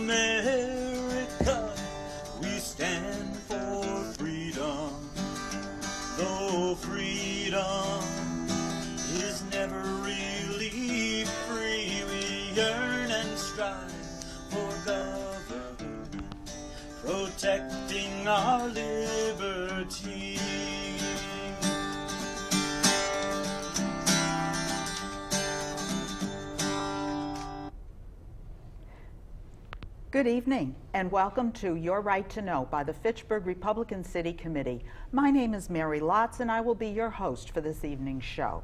America, we stand for freedom. Though freedom is never really free, we yearn and strive for government, protecting our liberty. Good evening and welcome to Your Right to Know by the Fitchburg Republican City Committee. My name is Mary Lotze and I will be your host for this evening's show.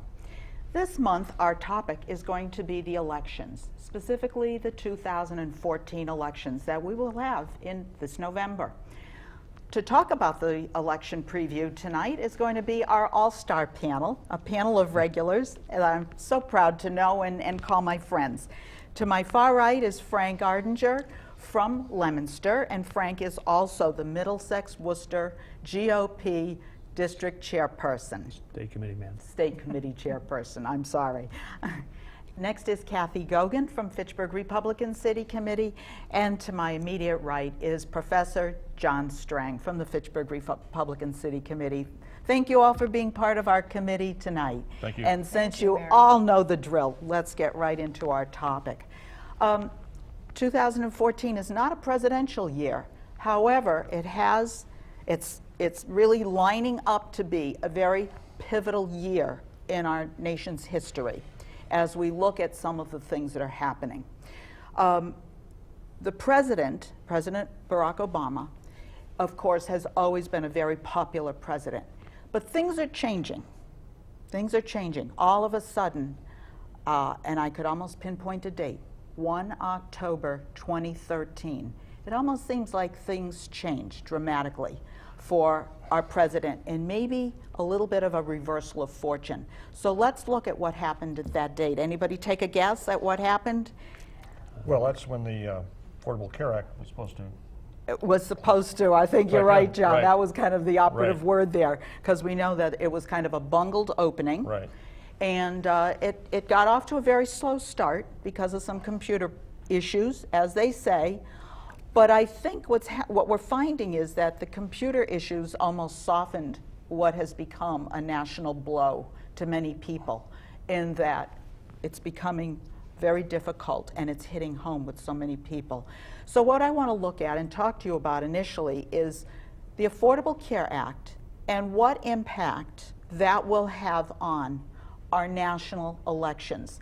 This month our topic is going to be the elections, specifically the 2014 elections that we will have in this November. To talk about the election preview tonight is going to be our all-star panel, a panel of regulars that I'm so proud to know and call my friends. To my far right is Frank Ardinger from Leominster, and Frank is also the Middlesex-Worcester GOP District Chairperson. State Committee, ma'am. State Committee Chairperson, I'm sorry. Next is Kathy Goguen from Fitchburg Republican City Committee, and to my immediate right is Professor John Strang from the Fitchburg Republican City Committee. Thank you all for being part of our committee tonight. Thank you. And since you all know the drill, let's get right into our topic. 2014 is not a presidential year. However, it's really lining up to be a very pivotal year in our nation's history as we look at some of the things that are happening. The President Barack Obama, of course, has always been a very popular president. But things are changing. Things are changing. All of a sudden, and I could almost pinpoint a date, 1 October 2013. It almost seems like things changed dramatically for our president and maybe a little bit of a reversal of fortune. So let's look at what happened at that date. Anybody take a guess at what happened? Well, that's when the Affordable Care Act was supposed to. It was supposed to. I think you're right, John. Right. That was kind of the operative Right. word there, because we know that it was kind of a bungled opening. Right. And it got off to a very slow start because of some computer issues, as they say. But I think what we're finding is that the computer issues almost softened what has become a national blow to many people, in that it's becoming very difficult and it's hitting home with so many people. So what I want to look at and talk to you about initially is the Affordable Care Act and what impact that will have on our national elections,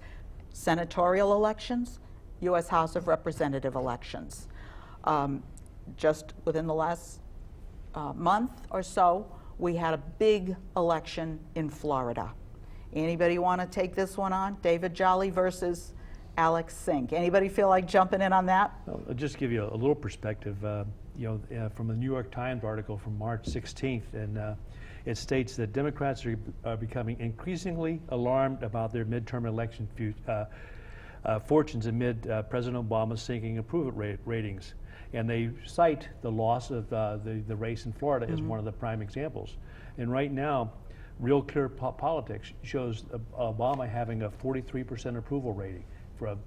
senatorial elections, U.S. House of Representative elections. Just within the last month or so, we had a big election in Florida. Anybody want to take this one on? David Jolly versus Alex Sink. Anybody feel like jumping in on that? I'll just give you a little perspective. From the New York Times article from March 16th, and it states that Democrats are becoming increasingly alarmed about their midterm election fortunes amid President Obama's sinking approval ratings. And they cite the loss of the race in Florida as one of the prime examples. And right now, Real Clear Politics shows Obama having a 43% approval rating. For a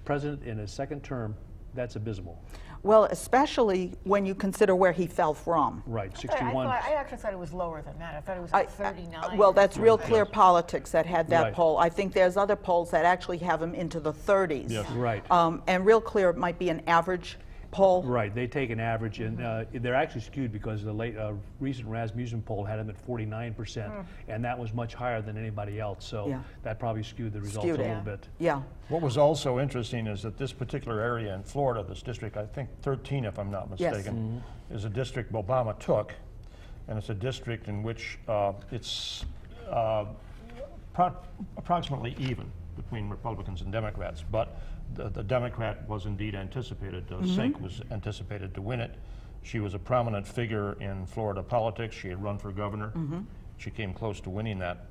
president in his second term, that's abysmal. Well, especially when you consider where he fell from. Right, 61. I actually thought it was lower than that. I thought it was like 39. Well, that's Real Clear Politics that had that Right. poll. I think there's other polls that actually have him into the 30s. Yes. Right. And Real Clear might be an average poll. Right, they take an average, and they're actually skewed because the recent Rasmussen poll had him at 49%, and that was much higher than anybody else, so Yeah. that probably skewed the results Skewed a it. little bit. Yeah. What was also interesting is that this particular area in Florida, this district, I think 13 if I'm not Yes. mistaken, is a district Obama took, and it's a district in which it's approximately even between Republicans and Democrats, but the Democrat was indeed anticipated, Sink was anticipated to win it. She was a prominent figure in Florida politics. She had run for governor. She came close to winning that.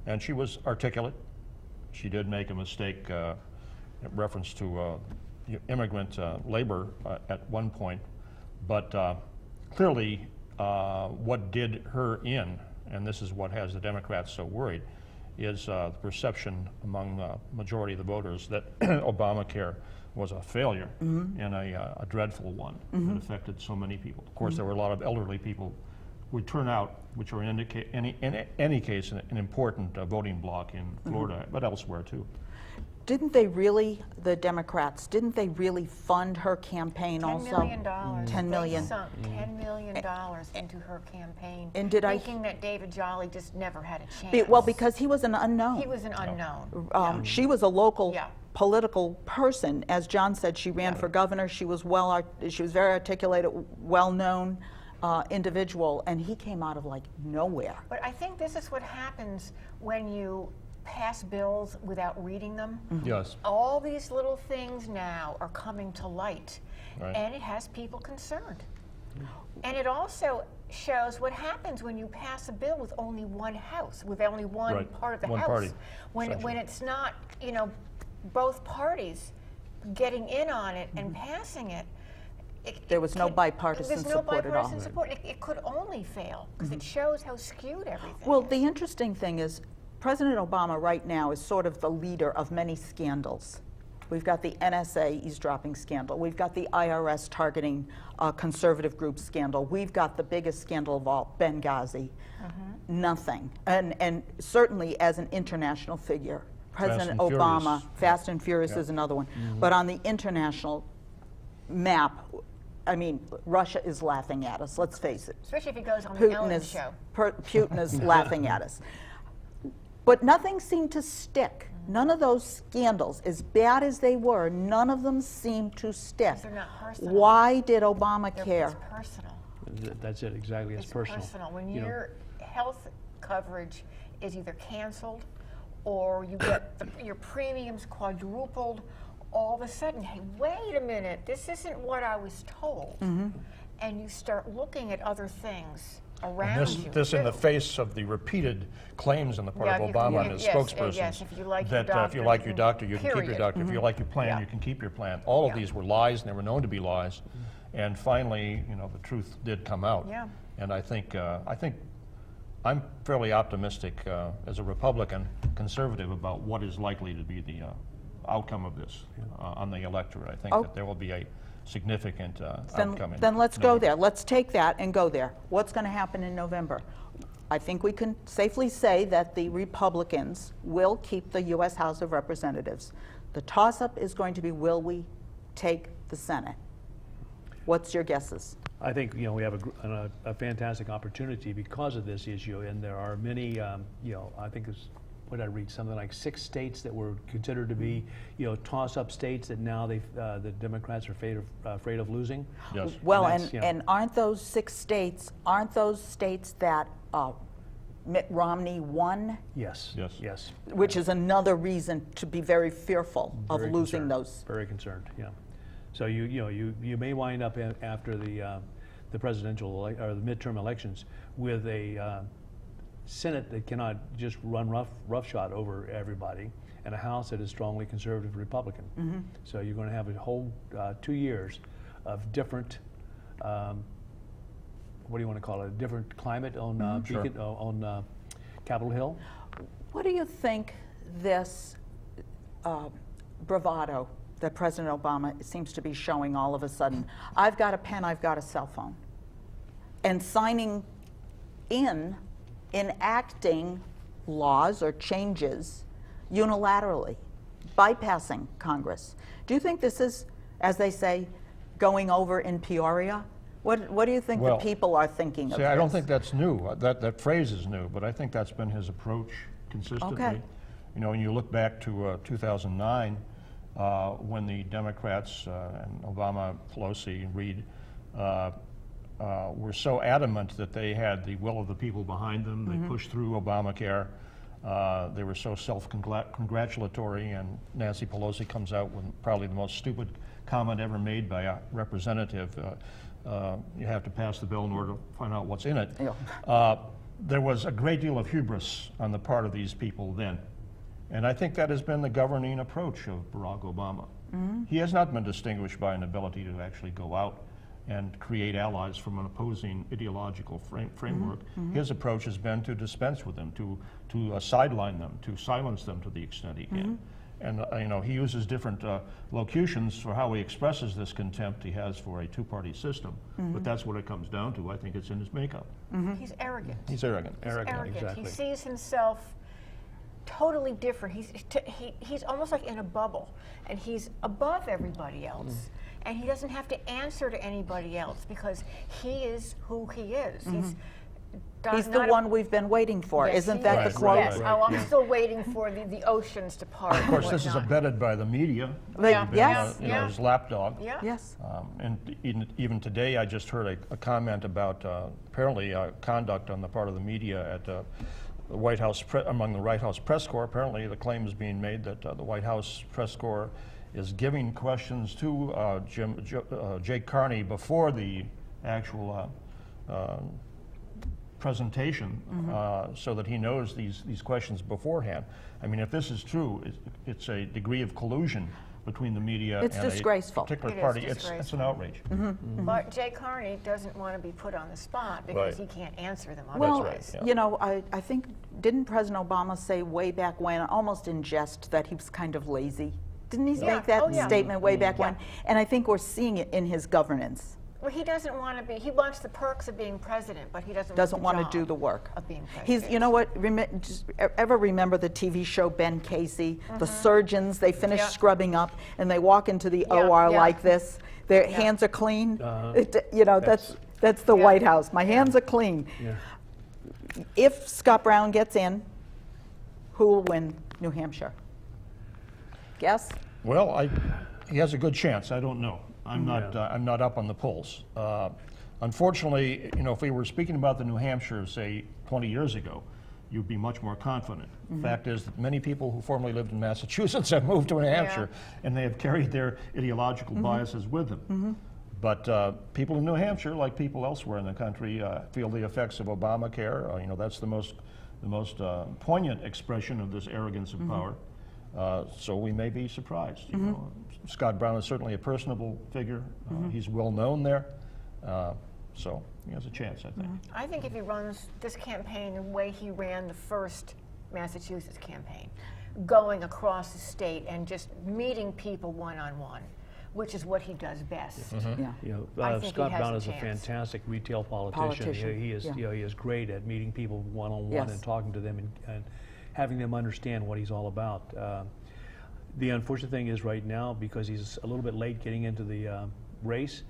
And she was articulate. She did make a mistake in reference to immigrant labor at one point. But clearly what did her in, and this is what has the Democrats so worried, is the perception among the majority of the voters that Obamacare was a failure and a dreadful one that affected so many people. Of course, there were a lot of elderly people who would turn out, which are in any case an important voting bloc in Florida, but elsewhere too. Didn't they really, the Democrats, didn't they really fund her campaign also? $10 million. $10 million. They sunk $10 million into her campaign, And did thinking that David Jolly just never had a chance. Well, because he was an unknown. He was an unknown. She was a local Yeah. political person. As John said, she ran for governor. She was very articulated, well-known individual, and he came out of like nowhere. But I think this is what happens when you pass bills without reading them. Yes. All these little things now are coming to light, Right. and it has people concerned. And it also shows what happens when you pass a bill with only one house, with only one Right. part of the One house. party, When essentially. it's not, both parties getting in on it and passing it. There was no bipartisan There's no support at all. bipartisan support. It could only fail because it shows how skewed everything Well, is. the interesting thing is President Obama right now is sort of the leader of many scandals. We've got the NSA eavesdropping scandal. We've got the IRS targeting conservative group scandal. We've got the biggest scandal of all, Benghazi. Nothing. And certainly as an international figure, President and Obama, Furious. Fast and Furious is another one. But on the international map, I mean, Russia is laughing at us, let's face it. Especially if he goes on the Putin Ellen is, show. Putin is laughing at us. But nothing seemed to stick. None of those scandals, as bad as they were, none of them seemed to stick. They're not personal. Why did Obama It's care? personal. That's it, exactly. It's personal. When You know, your health coverage is either canceled or you get your premiums quadrupled, all of a sudden, hey, wait a minute, this isn't what I was told. And you start looking at other things around you. This in the too. face of the repeated claims on the part Yeah, of you Obama can- and his yes, spokespersons yes, if you like your that doctor, if you like you your can- doctor, you can keep your period. doctor. If you like your plan, Yeah. you can keep your plan. All of Yeah. these were lies, and they were known to be lies. And finally, the truth did come out. Yeah. And I think I'm fairly optimistic as a Republican conservative about what is likely to be the outcome of this on the electorate. I think Oh. that there will be a significant outcome. in Then let's go November. there. Let's take that and go there. What's going to happen in November? I think we can safely say that the Republicans will keep the U.S. House of Representatives. The toss-up is going to be, will we take the Senate? What's your guesses? I think we have a fantastic opportunity because of this issue, and there are many. I think it's what I read, something like 6 states that were considered to be toss-up states that now the Democrats are afraid of losing. Yes. Well, And that's, and aren't those 6 states? Aren't those states that Mitt Romney won? Yes. Yes. Yes. Which is another reason to be very fearful of Very losing concerned. those. Very concerned. Yeah. So you may wind up after the presidential or the midterm elections with a Senate that cannot just run roughshod over everybody, and a House that is strongly conservative Republican. So you're going to have a whole 2 years of different. What do you want to call it? A different climate on Beacon, on Capitol Hill. What do you think this bravado that President Obama seems to be showing all of a sudden? I've got a pen, I've got a cell phone. And signing in, enacting laws or changes unilaterally, bypassing Congress. Do you think this is, as they say, going over in Peoria? What do you think Well, the people are thinking of See, this? I don't think that's new. That phrase is new, but I think that's been his approach consistently. Okay. When you look back to 2009, when the Democrats and Obama, Pelosi, and Reid were so adamant that they had the will of the people behind them, they pushed through Obamacare. They were so self-congratulatory, and Nancy Pelosi comes out with probably the most stupid comment ever made by a representative. You have to pass the bill in order to find out what's in it. Yeah. There was a great deal of hubris on the part of these people then. And I think that has been the governing approach of Barack Obama. He has not been distinguished by an ability to actually go out and create allies from an opposing ideological framework. His approach has been to dispense with them, to sideline them, to silence them to the extent he can. And you know, he uses different locutions for how he expresses this contempt he has for a two-party system. But that's what it comes down to. I think it's in his makeup. He's arrogant. He's arrogant. He's arrogant. exactly. He sees himself totally different. He's almost like in a bubble, and he's above everybody else. And he doesn't have to answer to anybody else because he is who he is. He's the one we've been waiting for. Yes, Isn't he that is. the quote? Yes. Oh, I'm still waiting for the oceans to part. Of course, this is abetted by the media. Yeah. Been, Yes. you know, his lapdog. Yeah. Yes. And even today, I just heard a comment about apparently conduct on the part of the media at the White House among the White House press corps. Apparently, the claim is being made that the White House press corps is giving questions to Jake Carney before the actual presentation, so that he knows these questions beforehand. I mean, if this is true, it's a degree of collusion between the media It's and disgraceful. a particular It is party. It's disgraceful. an outrage. But Jay Carney doesn't want to be put on the spot because he can't answer them Well, otherwise. right, yeah. you know, I think, didn't President Obama say way back when, almost in jest, that he was kind of lazy? Didn't he Yeah. make that Oh, yeah. statement way back Yeah. when? And I think we're seeing it in his governance. Well, he doesn't want to be. He wants the perks of being president, but he doesn't Want to the do job the work. of being president. He's, you know what, ever remember the TV show Ben Casey? The surgeons, they finish Yeah. scrubbing up and they walk into the Yeah, OR yeah. like this. Their hands are clean. You know, that's the Yeah. White House. My hands are clean. Yeah. If Scott Brown gets in, who will win New Hampshire? Guess? Well, he has a good chance. I don't know. I'm not up on the polls. Unfortunately, you know, if we were speaking about the New Hampshire, say 20 years ago, you'd be much more confident. The fact is that many people who formerly lived in Massachusetts have moved to New Hampshire, and they have carried their ideological biases with them. But people in New Hampshire, like people elsewhere in the country, feel the effects of Obamacare. You know, that's the most poignant expression of this arrogance of power. So we may be surprised. You know, Scott Brown is certainly a personable figure. He's well known there, so he has a chance, I think. I think if he runs this campaign the way he ran the first Massachusetts campaign, going across the state and just meeting people one-on-one, which is what he does best. Yeah. You I know, think Scott he has Brown a is a chance. fantastic retail politician. He is, yeah. you know, he is great at meeting people one-on-one Yes. and talking to them and having them understand what he's all about. The unfortunate thing is right now, because he's a little bit late getting into the race,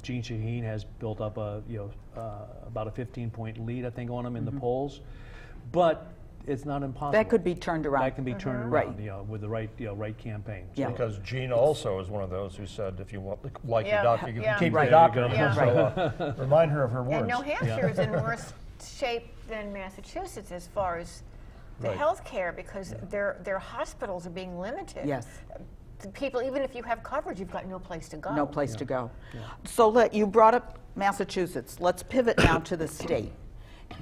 Jeanne Shaheen has built up about a 15-point lead, I think, on him in the polls. But it's not impossible. That could be turned around. That can be turned around, Right. you know, with the right campaign. So, Yeah. Because Gene also is one of those who said, if you want, like Yeah, your doctor, you yeah. can keep Right. your doctor. Yeah. So remind her of her words. And New Hampshire is in worse shape than Massachusetts as far as the Right. health care because their hospitals are being limited. Yes. The people, even if you have coverage, you've got no place to go. No place to go. So you brought up Massachusetts. Let's pivot now to the state,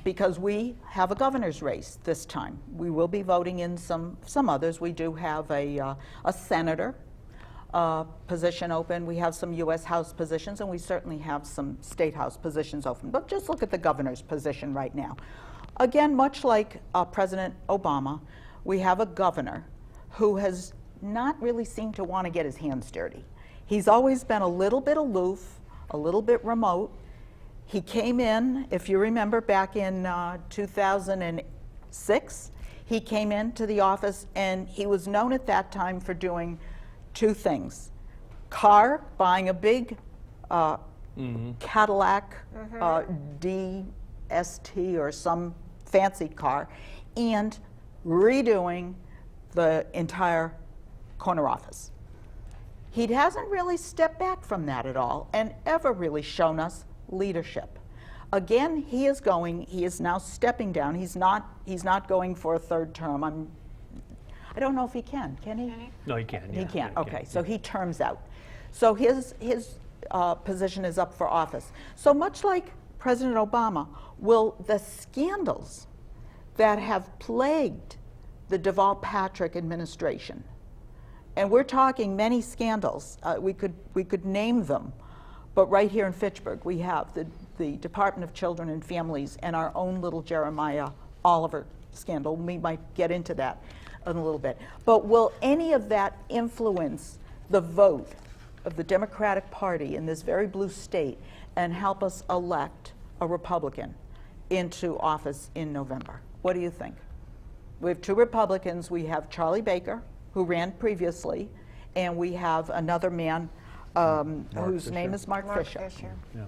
because we have a governor's race this time. We will be voting in some others. We do have a senator position open. We have some U.S. House positions, and we certainly have some state House positions open. But just look at the governor's position right now. Again, much like President Obama, we have a governor who has not really seemed to want to get his hands dirty. He's always been a little bit aloof, a little bit remote. He came in, if you remember, back in 2006, he came into the office and he was known at that time for doing two things. Buying a big Cadillac DST or some fancy car, and redoing the entire corner office. He hasn't really stepped back from that at all and ever really shown us leadership. Again, he is now stepping down. He's not going for a third term. I don't know if he can he? No, he can. He yeah, can't, yeah, okay, so he terms out. So his position is up for office. So much like President Obama, will the scandals that have plagued the Deval Patrick administration, and we're talking many scandals, we could name them, But right here in Fitchburg, we have the Department of Children and Families and our own little Jeremiah Oliver scandal. We might get into that in a little bit. But will any of that influence the vote of the Democratic Party in this very blue state and help us elect a Republican into office in November? What do you think? We have two Republicans. We have Charlie Baker, who ran previously, and we have another man whose name is Mark Fisher. Yeah.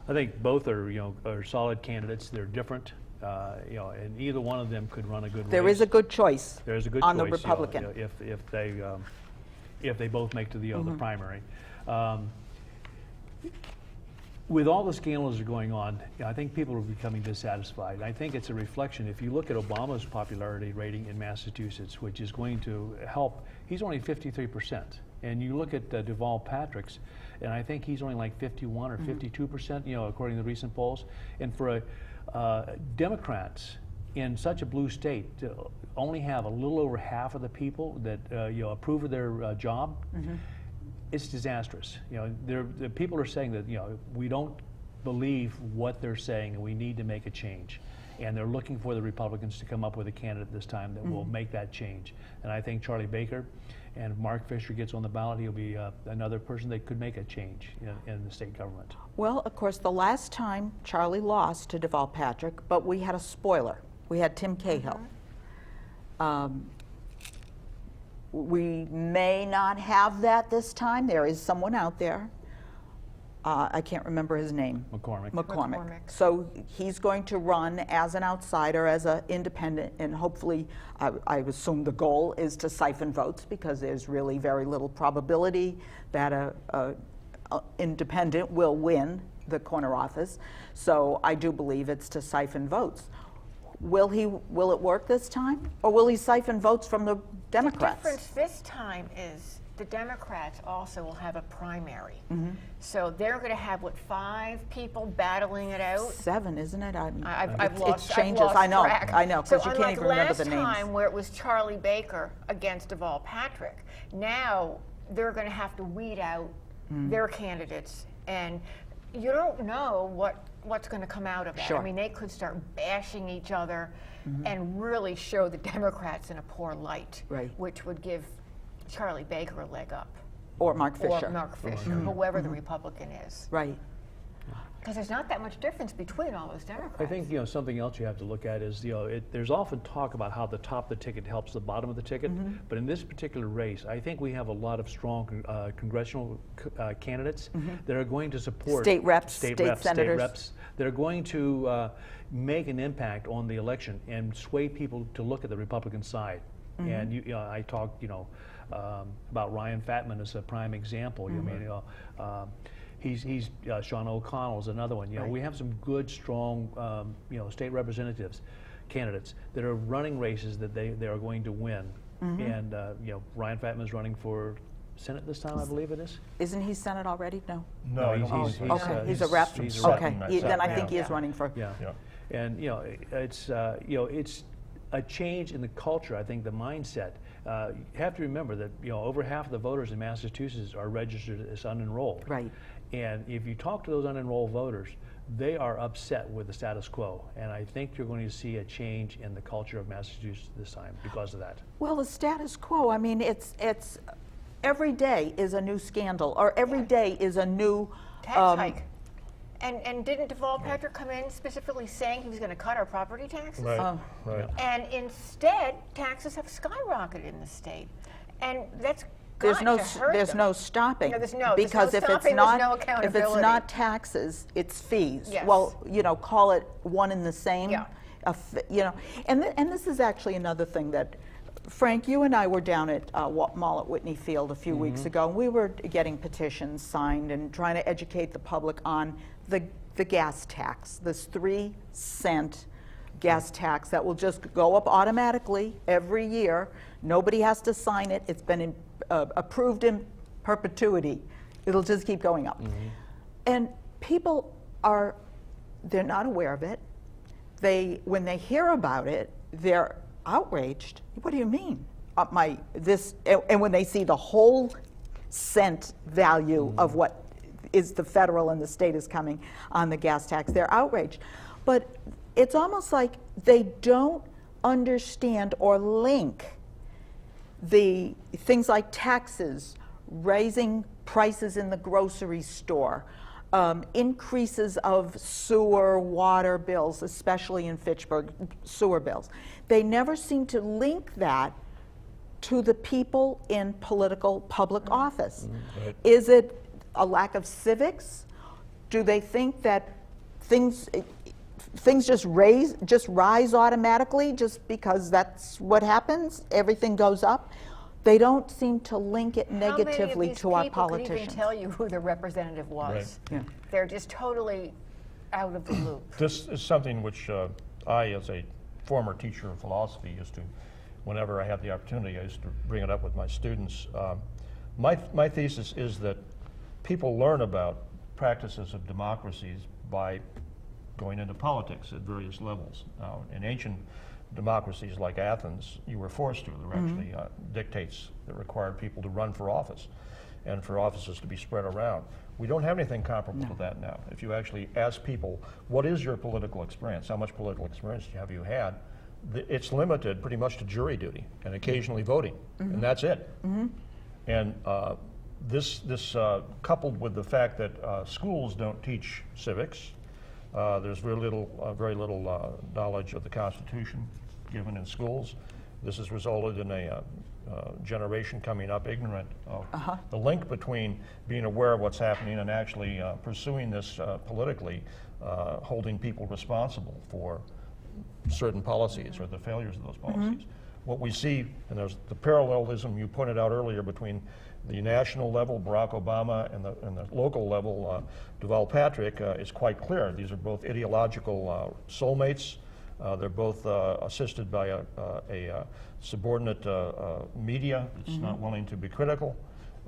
I think both are solid candidates. They're different, and either one of them could run a good race. There is a good choice. There is a good on choice, the Republican. If they both make to the primary. With all the scandals that are going on, I think people are becoming dissatisfied. I think it's a reflection. If you look at Obama's popularity rating in Massachusetts, which is going to help, he's only 53%. And you look at Deval Patrick's, and I think he's only like 51 or 52%, according to the recent polls. And for Democrats in such a blue state to only have a little over half of the people that approve of their job, it's disastrous. The people are saying that we don't believe what they're saying, and we need to make a change. And they're looking for the Republicans to come up with a candidate this time that will make that change. And I think Charlie Baker, and if Mark Fisher gets on the ballot, he'll be another person that could make a change in the state government. Well, of course, the last time Charlie lost to Deval Patrick, but we had a spoiler. We had Tim Cahill. We may not have that this time. There is someone out there. I can't remember his name. McCormick. So he's going to run as an outsider, as an independent, and hopefully, I assume the goal is to siphon votes, because there's really very little probability that a independent will win the corner office. So I do believe it's to siphon votes. Will it work this time, or will he siphon votes from the Democrats? The difference this time is the Democrats also will have a primary. So they're going to have, 5 people battling it out? 7, isn't it? I've lost track. I know, because so you can't even remember the names. last time where it was Charlie Baker against Deval Patrick, now they're going to have to weed out their candidates, and you don't know what's going to come out of that. Sure. I mean, they could start bashing each other and really show the Democrats in a poor light, which would give Charlie Baker a leg up. Or Mark Fisher. Or Mark Fisher, whoever the Republican is. Right. Because there's not that much difference between all those Democrats. I think something else you have to look at is there's often talk about how the top of the ticket helps the bottom of the ticket, but in this particular race, I think we have a lot of strong congressional candidates that are going to support state reps, state senators. State reps. They're going to make an impact on the election and sway people to look at the Republican side. And I talked about Ryan Fatman as a prime example. He's Sean O'Connell's another one. We have some good, strong, state representatives, candidates that are running races that they are going to win. And Ryan Fatman is running for Senate this time, I believe it is. Isn't he Senate already? No. No, he's a rep. He's a rep. Okay, then I think he is running for. And it's a change in the culture. I think the mindset. You have to remember that over half of the voters in Massachusetts are registered as unenrolled. Right. And if you talk to those unenrolled voters, they are upset with the status quo. And I think you're going to see a change in the culture of Massachusetts this time because of that. Well, the status quo, I mean, it's every day is a new scandal, or every day is a new tax hike. And didn't Deval Patrick come in specifically saying he was going to cut our property taxes? Right. And instead, taxes have skyrocketed in the state, and that's there's no stopping. Because if it's not taxes, it's fees. Yes. Well, call it one and the same. Yeah. And this is actually another thing that, Frank, you and I were down at Mall at Whitney Field a few weeks ago, and we were getting petitions signed and trying to educate the public on the gas tax, this 3-cent gas tax that will just go up automatically every year. Nobody has to sign it. It's been approved in perpetuity. It'll just keep going up. And people they're not aware of it. When they hear about it, they're outraged. What do you mean? And when they see the whole cent value of what is the federal and the state is coming on the gas tax. They're outraged. But it's almost like they don't understand or link the things like taxes, raising prices in the grocery store, increases of sewer, water bills, especially in Fitchburg, sewer bills. They never seem to link that to the people in political public office. Right. Is it a lack of civics? Do they think that things just rise automatically just because that's what happens? Everything goes up? They don't seem to link it negatively to our How many of these people could politicians. even tell you who the representative was? Right. Yeah. They're just totally out of the loop. This is something which I, as a former teacher of philosophy, used to, whenever I had the opportunity, I used to bring it up with my students. My thesis is that people learn about practices of democracies by going into politics at various levels. In ancient democracies like Athens, you were forced to. There were actually dictates that required people to run for office and for offices to be spread around. We don't have anything comparable to that now. If you actually ask people, what is your political experience? How much political experience have you had? It's limited pretty much to jury duty and occasionally voting, and that's it. And this coupled with the fact that schools don't teach civics, there's very little knowledge of the Constitution given in schools. This has resulted in a generation coming up ignorant of the link between being aware of what's happening and actually pursuing this politically, holding people responsible for certain policies or the failures of those policies. What we see, and there's the parallelism you pointed out earlier between the national level, Barack Obama, and the local level, Deval Patrick, is quite clear. These are both ideological soulmates. They're both assisted by a subordinate media that's not willing to be critical.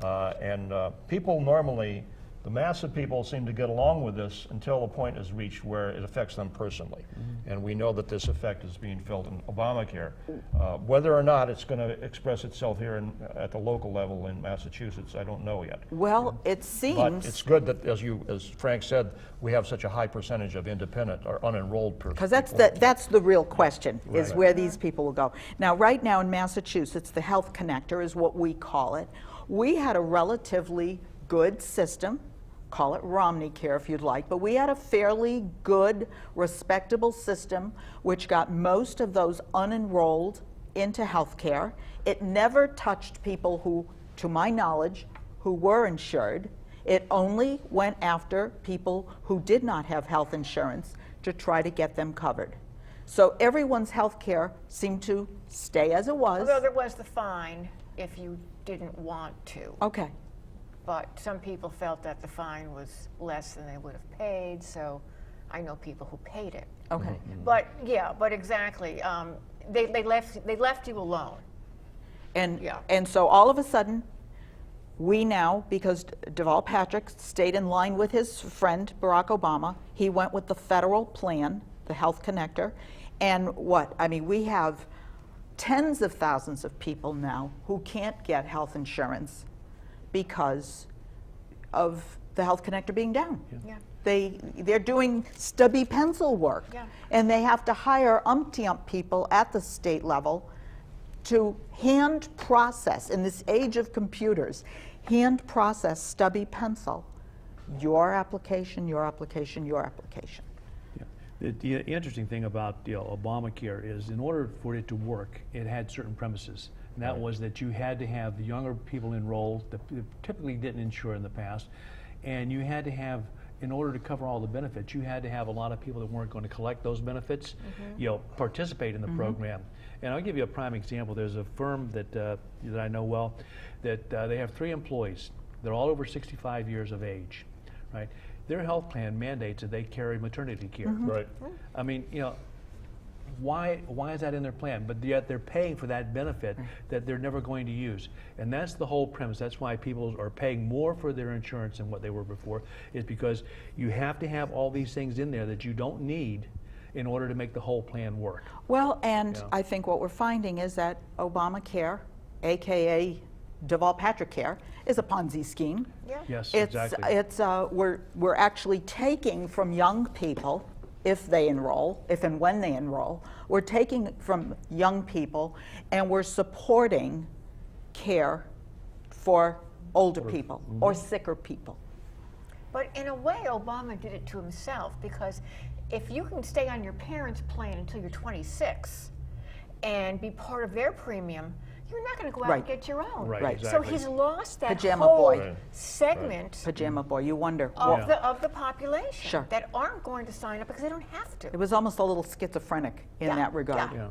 And people normally, the mass of people seem to get along with this until a point is reached where it affects them personally. And we know that this effect is being felt in Obamacare. Whether or not it's going to express itself here at the local level in Massachusetts, I don't know yet. Well, it But seems, it's good that, as Frank said, we have such a high percentage of independent or unenrolled persons. because that's the real question, is where these people will go. Now, right now in Massachusetts, the Health Connector is what we call it. We had a relatively good system. Call it Romney Care if you'd like, but we had a fairly good, respectable system which got most of those unenrolled into health care. It never touched people who, to my knowledge, who were insured. It only went after people who did not have health insurance to try to get them covered. So everyone's health care seemed to stay as it was. Although there was the fine if you didn't want to. Okay. But some people felt that the fine was less than they would have paid, so I know people who paid it. Okay. But yeah, but exactly, they left you alone. And, Yeah. and so all of a sudden, we now, because Deval Patrick stayed in line with his friend Barack Obama, he went with the federal plan, the Health Connector, and we have tens of thousands of people now who can't get health insurance because of the Health Connector being down. Yeah. They're doing stubby pencil work, Yeah. and they have to hire umpty-ump people at the state level to hand process, in this age of computers, hand process stubby pencil. Your application, your application, your application. The interesting thing about Obamacare is, in order for it to work, it had certain premises. And that was that you had to have the younger people enrolled that typically didn't insure in the past, and you had to have, in order to cover all the benefits, you had to have a lot of people that weren't going to collect those benefits, participate in the program. And I'll give you a prime example. There's a firm that I know well that they have 3 employees. They're all over 65 years of age, right? Their health plan mandates that they carry maternity care. Right. I mean, why is that in their plan? But yet they're paying for that benefit that they're never going to use. And that's the whole premise. That's why people are paying more for their insurance than what they were before, is because you have to have all these things in there that you don't need in order to make the whole plan work. Well, and I think what we're finding is that Obamacare, AKA Deval Patrick Care is a Ponzi scheme. Yeah. Yes, It's, exactly. we're actually taking from young people, if they enroll, if and when they enroll, we're taking from young people and we're supporting care for older people or sicker people. But in a way, Obama did it to himself, because if you can stay on your parents' plan until you're 26 and be part of their premium, you're not going to go out and Right. get your own. Right, Right. So exactly. he's lost that Pajama whole boy. Right. segment Pajama boy, you wonder. of, the population Sure. that aren't going to sign up because they don't have to. It was almost a little schizophrenic in Yeah, that regard. yeah. Yeah.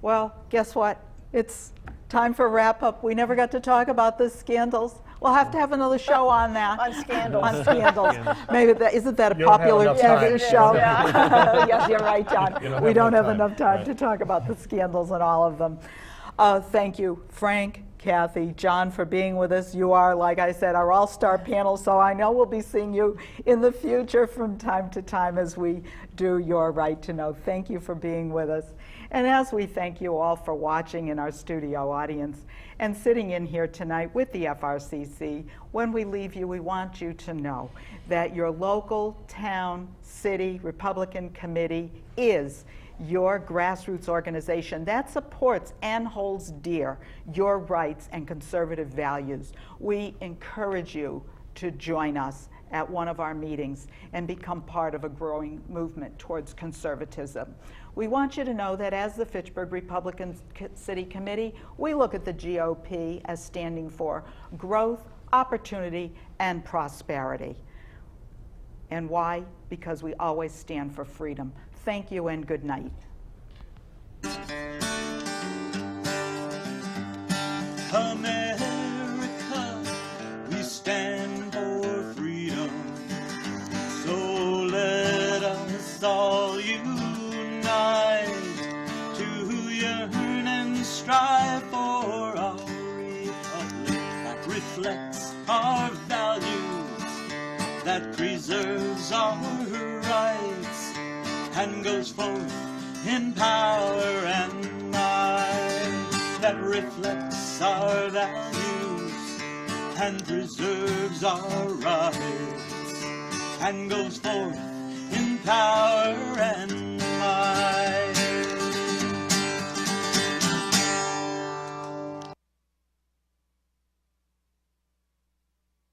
Well, guess what? It's time for wrap up. We never got to talk about the scandals. We'll have to have another show on that. On scandals. On scandals. Maybe that isn't that a You don't have popular enough time. TV show? Yeah. Yes, you're right, John. You don't We have don't enough have time. enough time Right. to talk about the scandals and all of them. Thank you, Frank, Kathy, John, for being with us. You are, like I said, our all-star panel, so I know we'll be seeing you in the future from time to time as we do Your Right to Know. Thank you for being with us. And as we thank you all for watching in our studio audience and sitting in here tonight with the FRCC, when we leave you, we want you to know that your local, town, city Republican committee is your grassroots organization that supports and holds dear your rights and conservative values. We encourage you to join us at one of our meetings and become part of a growing movement towards conservatism. We want you to know that as the Fitchburg Republican City Committee, we look at the GOP as standing for growth, opportunity, and prosperity. And why? Because we always stand for freedom. Thank you and good night. America, we stand for freedom. So let us all unite to yearn and strive for our republic that reflects our values, that preserves our rights, and goes forth in power and might, that reflects our values and preserves our rights, and goes forth in power and